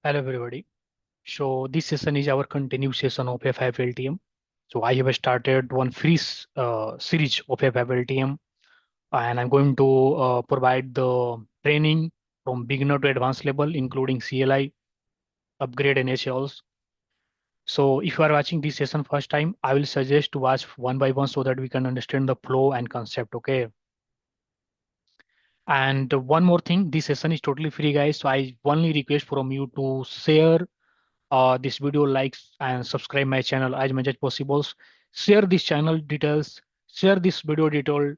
Hello everybody. So this session is our continued session of F5 LTM. So I have started one free series of F5 LTM, and I'm going to provide the training from beginner to advanced level, including CLI, upgrade and HLs. So if you are watching this session first time, I will suggest to watch one by one so that we can understand the flow and concept. Okay. And one more thing, this session is totally free, guys. So I only request from you to share this video, likes and subscribe my channel as much as possible. Share this channel details, share this video detail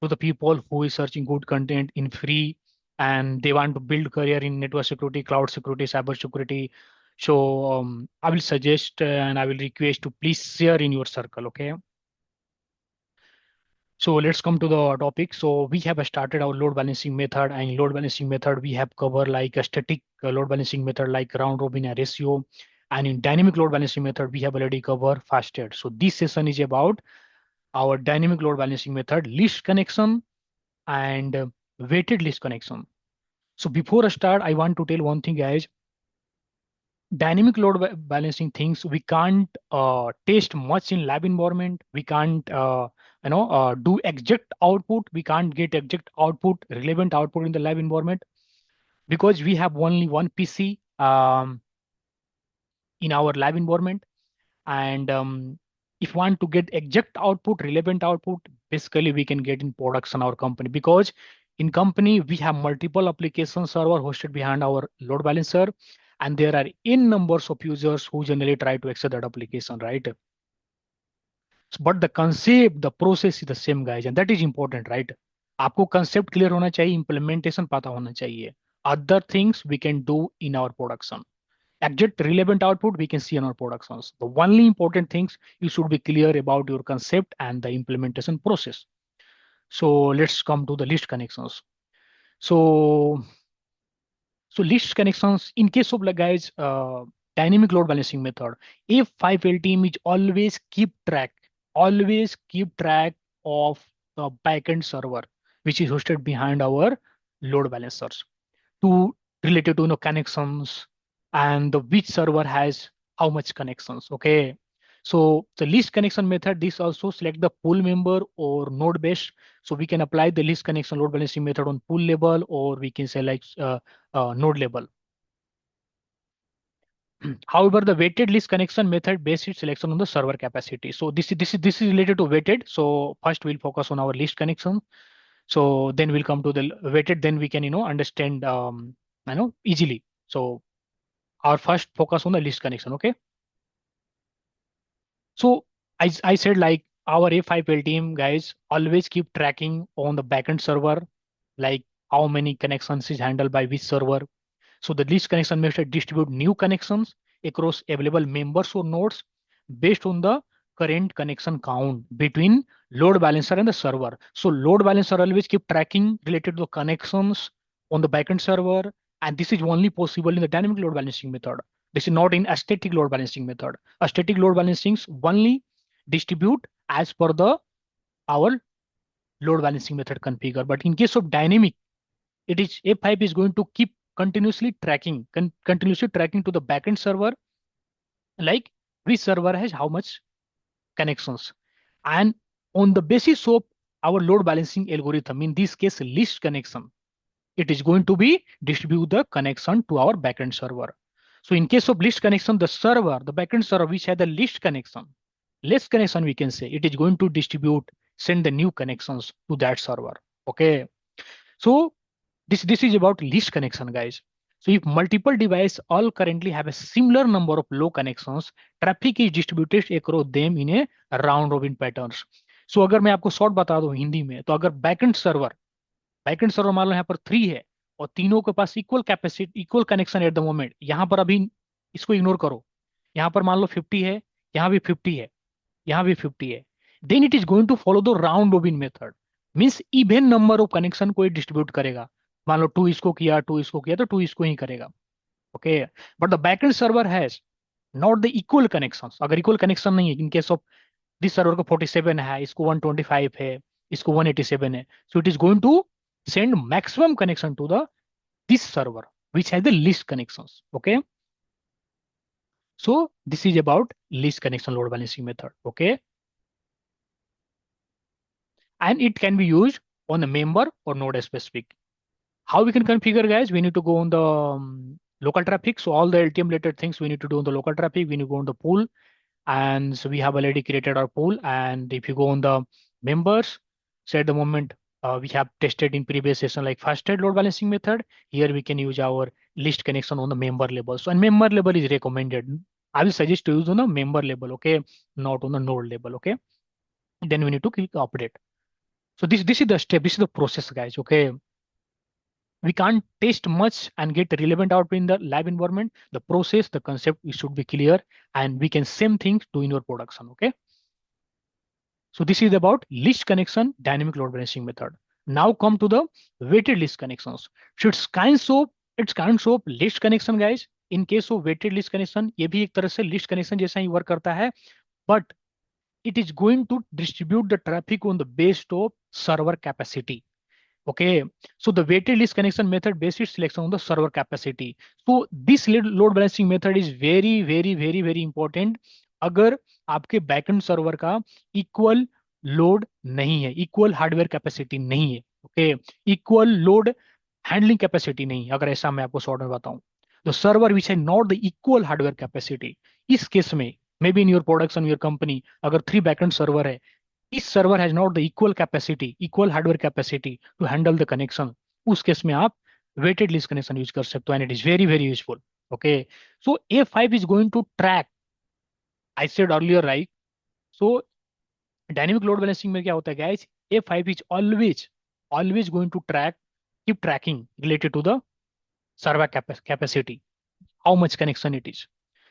to the people who is searching good content in free and they want to build career in network security, cloud security, cyber security. So I will suggest and I will request to please share in your circle. Okay. So let's come to the topic. So we have started our load balancing method, and load balancing method we have covered like a static load balancing method like round robin and ratio. And in dynamic load balancing method, we have already covered fasted. So this session is about our dynamic load balancing method, list connection and weighted list connection. So before I start, I want to tell one thing, guys. Dynamic load balancing things we can't test much in lab environment. We can't do exact output. We can't get exact output, relevant output in the lab environment because we have only one PC in our lab environment. And if want to get exact output, relevant output, basically we can get in production our company, because in company we have multiple application server hosted behind our load balancer, and there are n numbers of users who generally try to access that application, right? But the concept, the process is the same, guys, and that is important, right? आपको concept clear होना चाहिए, implementation पता होना चाहिए. Other things we can do in our production. Exact relevant output we can see in our productions. The only important things, you should be clear about your concept and the implementation process. So let's come to the list connections. So so list connections in case of, like, guys, dynamic load balancing method, F5 LTM is always keep track of the backend server which is hosted behind our load balancers to related to connections and the which server has how much connections. Okay. So the list connection method, this also select the pool member or node based. So we can apply the list connection load balancing method on pool level, or we can say like node level. However, the weighted list connection method based its selection on the server capacity. So this is related to weighted. So first we'll focus on our list connection. So then we'll come to the weighted. Then we can understand easily. So our first focus on the list connection. Okay. So I said like our A5 LTM, guys, always keep tracking on the backend server, like how many connections is handled by which server. So the list connection method distribute new connections across available members or nodes based on the current connection count between load balancer and the server. So load balancer always keep tracking related to the connections on the backend server, and this is only possible in the dynamic load balancing method. This is not in a static load balancing method. A static load balancing only distribute as per the our load balancing method configure. But in case of dynamic, it is F5 is going to keep continuously tracking to the backend server, like which server has how much connections. And on the basis of our load balancing algorithm, in this case list connection, it is going to be distribute the connection to our backend server. So in case of list connection, the backend server which had the list connection, we can say it is going to send the new connections to that server. Okay. So this is about list connection, guys. So if multiple devices all currently have a similar number of low connections, traffic is distributed across them in a round robin patterns. So अगर मैं आपको short बता दूं हिंदी में, तो अगर backend server मान लो यहाँ पर 3 है और तीनों के पास equal capacity, equal connection at the moment, यहाँ पर अभी इसको इग्नोर करो, यहाँ पर मान लो 50 है, यहाँ भी 50 है, यहाँ भी 50 है, then it is going to follow the round robin method. Means even number of connection को डिस्ट्रीब्यूट करेगा. मान लो 2 इसको किया तो 2 इसको ही करेगा. Okay. But the backend server has not the equal connection. अगर इक्वल कनेक्शन नहीं है, in case of this server को 47 है, इसको 125 है, इसको 187 है, so it is going to send maximum connection to the this server which has the least connections. Okay. So this is about least connection load balancing method. Okay. And it can be used on a member or node specific. How we can configure, guys? We need to go on the local traffic. So all the LTM related things we need to do on the local traffic. We need to go on the pool, and so we have already created our pool. And if you go on the members, so at the moment we have tested in previous session like fasted load balancing method. Here we can use our list connection on the member level. So and member level is recommended. I will suggest to use on the member level, okay, not on the node level, okay. Then we need to click update. So this is the step. This is the process, guys. Okay, we can't test much and get relevant output in the lab environment. The process, the concept, it should be clear, and we can same things do in your production. Okay. So this is about list connection dynamic load balancing method. Now come to the weighted list connections. So it's kind of list connection, guys. In case of weighted list connection, ये भी एक तरह से list connection जैसा ही work करता है, but it is going to distribute the traffic on the based of server capacity. Okay, so the weighted list connection method based its selection on the server capacity. So this load balancing method is very very very very important. अगर आपके backend server का equal load नहीं है, equal hardware capacity नहीं है, okay, equal load handling capacity नहीं है, अगर ऐसा मैं आपको शॉर्ट में बताऊं, तो सर्वर विच है not the equal hardware capacity, इस केस में may be in your production your company अगर 3 बैकएंड सर्वर है, each server has not the equal capacity, equal hardware capacity to handle the connection, उस case में आप weighted list connection use कर सकते हो, and it is very very useful. Okay, so A5 is going to track, I said earlier, right? So dynamic load balancing में क्या होता है, guys? A5 is always going to keep tracking related to the server capacity, how much connection it is.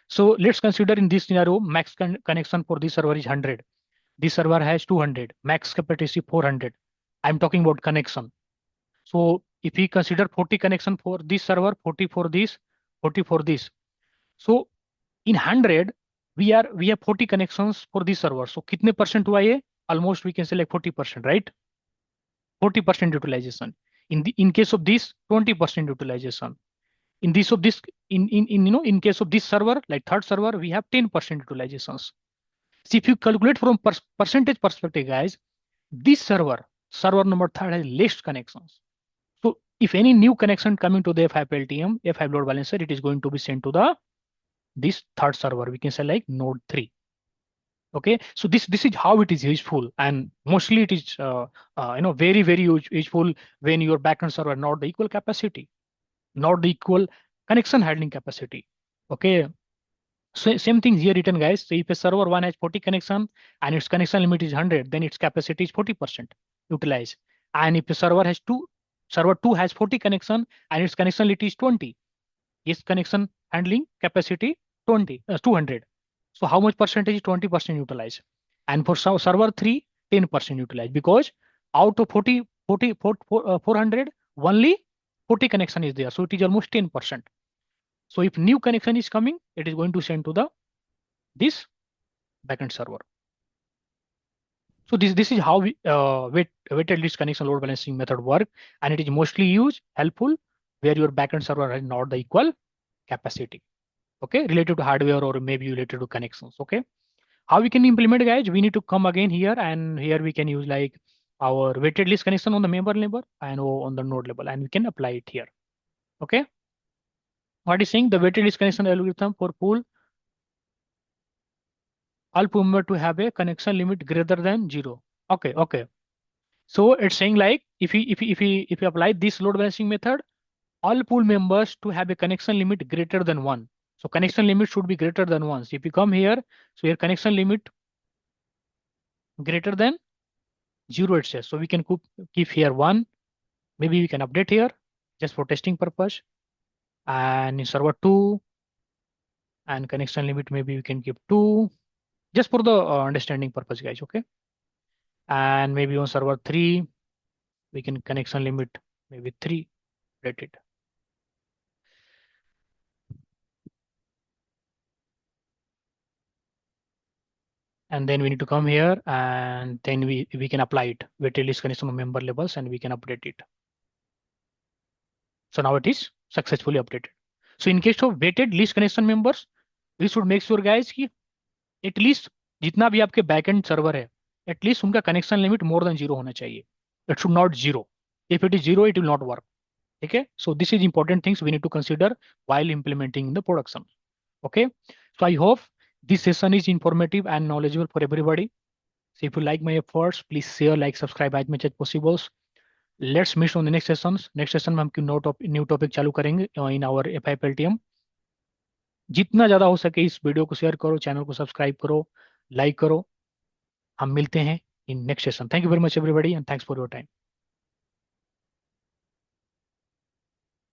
So let's consider in this scenario max connection for this server is 100. This server has 200, max capacity 400. I'm talking about connection. So if we consider 40 connection for this server, 40 for this, 40 for this. So in 100, we have 40 connections for this server. So कितने percent हुआ ये? Almost we can say like 40%, right? 40% utilization. In case of this, 20% utilization. In this of this, in case of this server, like third server, we have 10% utilizations. So if you calculate from percentage perspective, guys, this server number third has less connections. So if any new connection coming to the F5 LTM, F5 load balancer, it is going to be sent to the this third server. We can say like node 3. Okay, so this is how it is useful, and mostly it is very very useful when your backend server not the equal capacity, not the equal connection handling capacity. Okay, so same thing here written, guys. So if a server 1 has 40 connection and its connection limit is 100, then its capacity is 40% utilized. And if a server 2 has 40 connection and its connection limit is 20, its connection handling capacity 200. So how much percentage is 20% utilized? And for server 3, 10% utilized, because out of 400, only 40 connection is there. So it is almost 10%. So if new connection is coming, it is going to send to the this backend server. So this is how weighted list connection load balancing method work, and it is mostly used helpful where your backend server has not the equal capacity. Okay, related to hardware or maybe related to connections. Okay, how we can implement, guys? We need to come again here, and here we can use like our weighted list connection on the member level and on the node level, and we can apply it here. Okay, what is saying? The weighted list connection algorithm for pool all member to have a connection limit greater than 0. Okay. So it's saying like if we apply this load balancing method, all pool members to have a connection limit greater than 1. So connection limit should be greater than 1. So if you come here, so your connection limit greater than 0 it says. So we can keep here 1. Maybe we can update here just for testing purpose. And in server 2 and connection limit, maybe we can keep 2 just for the understanding purpose, guys. Okay. And maybe on server 3, we can connection limit maybe 3 rated. And then we need to come here, and then we can apply it weighted list connection of member levels, and we can update it. So now it is successfully updated. So in case of weighted list connection members, we should make sure guys कि at least जितना भी आपके backend server है, at least उनका connection limit more than zero होना चाहिए। It should not zero. If it is zero it will not work. ठीक है, so this is important things we need to consider while implementing in the production. Okay, so I hope this session is informative and knowledgeable for everybody. So if you like my efforts, please share, like, subscribe as much as possible. Let's meet on the next sessions. Next session में हम new topic चालू करेंगे in our F5 LTM। जितना ज्यादा हो सके इस video को शेयर करो, चैनल को सब्सक्राइब करो, लाइक करो। हम मिलते हैं in next session. Thank you very much everybody and thanks for your time.